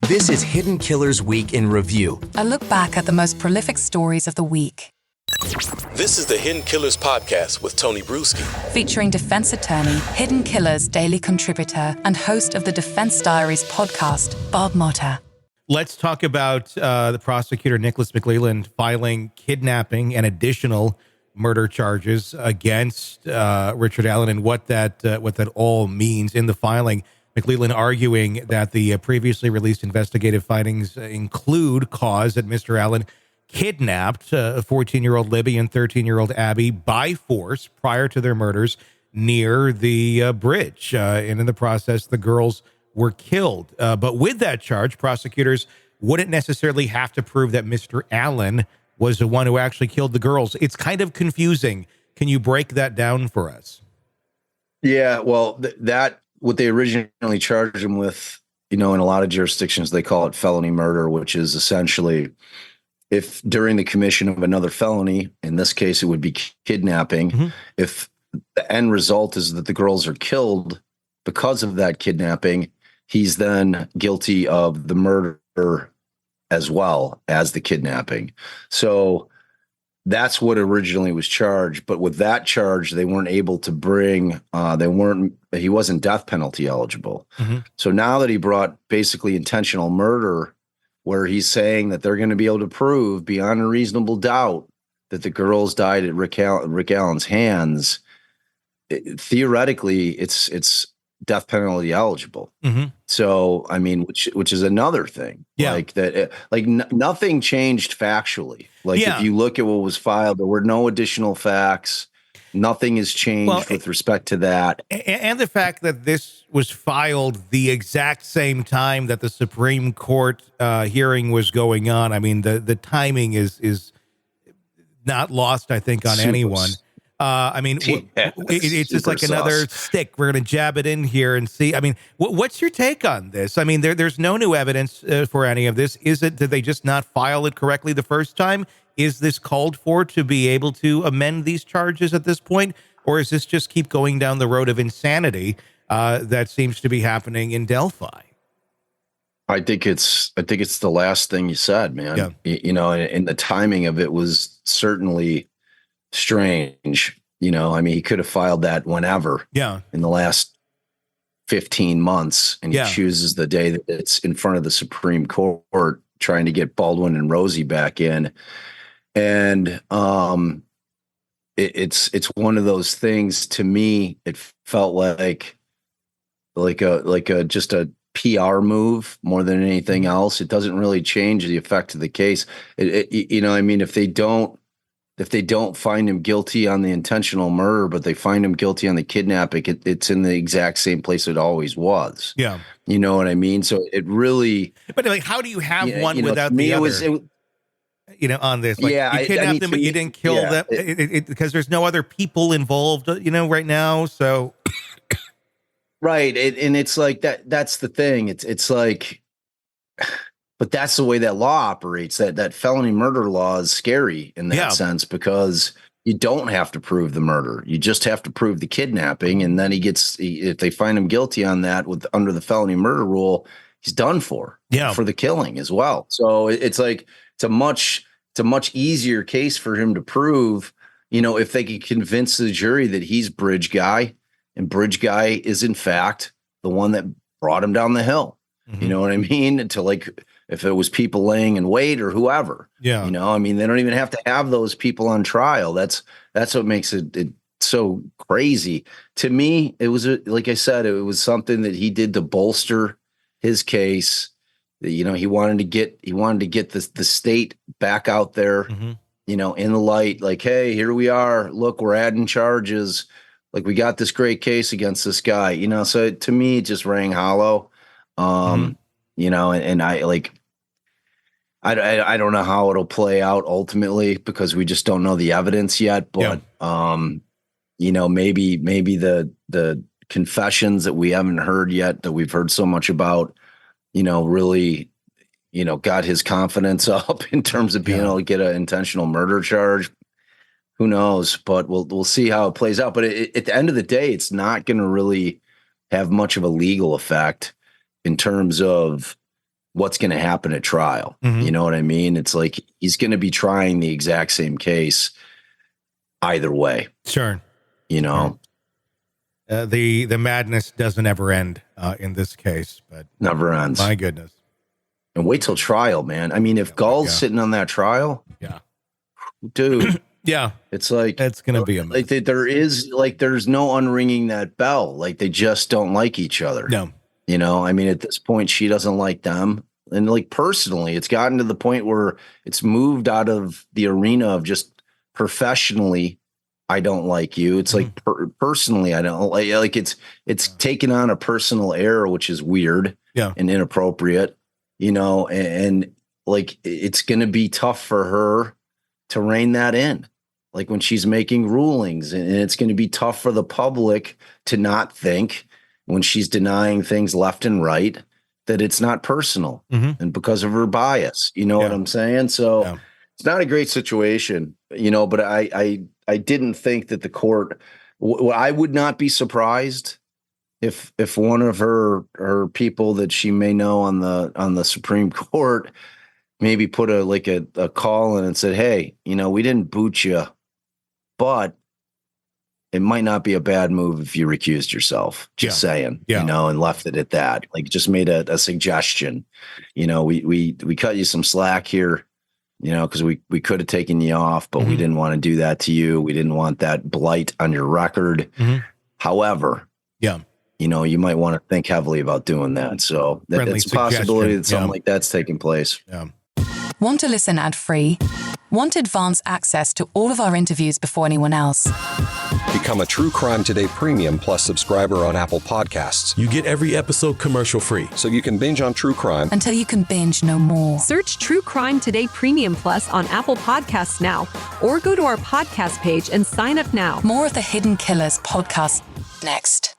This is Hidden Killers Week in Review. A look back at the most prolific stories of the week. This is the Hidden Killers podcast with Tony Brueski. Featuring defense attorney, Hidden Killers daily contributor, and host of the Defense Diaries podcast, Bob Motta. Let's talk about the prosecutor, Nicholas McClelland, filing kidnapping and additional murder charges against Richard Allen and what that all means in the filing. McClelland arguing that the previously released investigative findings include cause that Mr. Allen kidnapped 14-year-old Libby and 13-year-old Abby by force prior to their murders near the bridge. And in the process, the girls were killed. But with that charge, prosecutors wouldn't necessarily have to prove that Mr. Allen was the one who actually killed the girls. It's kind of confusing. Can you break that down for us? Yeah, well, that what they originally charged him with, in a lot of jurisdictions, they call it felony murder, which is essentially if during the commission of another felony, in this case, it would be kidnapping, if the end result is that the girls are killed because of that kidnapping, he's then guilty of the murder as well as the kidnapping. So that's what originally was charged. But with that charge, they weren't able to bring, he wasn't death penalty eligible. So now that he brought basically intentional murder, where he's saying that they're going to be able to prove beyond a reasonable doubt that the girls died at Rick Allen's hands, theoretically, it's death penalty eligible. So, I mean, which is another thing. Like that, nothing changed factually. If you look at what was filed, there were no additional facts. Nothing has changed with respect to that. And the fact that this was filed the exact same time that the Supreme Court hearing was going on. I mean, the timing is not lost, I think, on anyone. I mean, it's just like another stick. We're going to jab it in here and see. I mean, what's your take on this? I mean, there's no new evidence for any of this. Did they just not file it correctly the first time? Is this called for to be able to amend these charges at this point? Or is this just keep going down the road of insanity that seems to be happening in Delphi? I think it's the last thing you said, man. And the timing of it was certainly strange. I mean, he could have filed that whenever in the last 15 months, and he chooses the day that it's in front of the Supreme Court trying to get Baldwin and Rosie back in. And it's one of those things. To me, it felt like a just a PR move more than anything else. It doesn't really change the effect of the case. I mean, if they don't find him guilty on the intentional murder, but they find him guilty on the kidnapping, it's in the exact same place it always was. Yeah. You know what I mean? So it really. But how do you have one without the other? On this, you kidnapped them, but you didn't kill them because there's no other people involved, right now. So. Right. And it's like that. That's the thing. It's like, but that's the way that law operates. That felony murder law is scary in that sense, because you don't have to prove the murder. You just have to prove the kidnapping. And then if they find him guilty on that under the felony murder rule, he's done for the killing as well. So it's like, it's a much easier case for him to prove, if they could convince the jury that he's Bridge Guy, and Bridge Guy is in fact the one that brought him down the hill. You know what I mean? If it was people laying in wait or whoever, I mean, they don't even have to have those people on trial. That's what makes it so crazy. To me, it was, like I said, it was something that he did to bolster his case. He wanted to get the state back out there, in the light, like, hey, here we are. Look, we're adding charges. Like, we got this great case against this guy, so to me, it just rang hollow. And I don't know how it'll play out ultimately, because we just don't know the evidence yet, but, maybe the confessions that we haven't heard yet, that we've heard so much about, really, got his confidence up in terms of being able to get an intentional murder charge. Who knows? But we'll see how it plays out. But at the end of the day, it's not going to really have much of a legal effect in terms of what's going to happen at trial. You know what I mean? It's like he's going to be trying the exact same case either way. Sure. You know, the madness doesn't ever end in this case, but never ends. My goodness. And wait till trial, man. I mean, if Gull's sitting on that trial, dude, it's like it's going to be a mess. Like there's no unringing that bell. Like they just don't like each other. No. You know, I mean, at this point, she doesn't like them. And like personally, it's gotten to the point where it's moved out of the arena of just professionally, I don't like you. It's like personally, I don't like it's taken on a personal error, which is weird and inappropriate, you know, and like it's going to be tough for her to rein that in. Like when she's making rulings, and it's going to be tough for the public to not think when she's denying things left and right that it's not personal and because of her bias, you know what I'm saying? So it's not a great situation, you know, but I didn't think that the court, I would not be surprised if one of her people that she may know on the Supreme Court maybe put a call in and said, hey, you know, we didn't boot you, but it might not be a bad move if you recused yourself, just saying, you know, and left it at that. Like just made a suggestion, you know, we cut you some slack here, you know, because we could have taken you off, but we didn't want to do that to you. We didn't want that blight on your record. However, you know, you might want to think heavily about doing that. So it's a possibility that something like that's taking place. Want to listen ad-free? Want advanced access to all of our interviews before anyone else? Become a True Crime Today Premium Plus subscriber on Apple Podcasts. You get every episode commercial free. So you can binge on true crime until you can binge no more. Search True Crime Today Premium Plus on Apple Podcasts now, or go to our podcast page and sign up now. More of the Hidden Killers podcast next.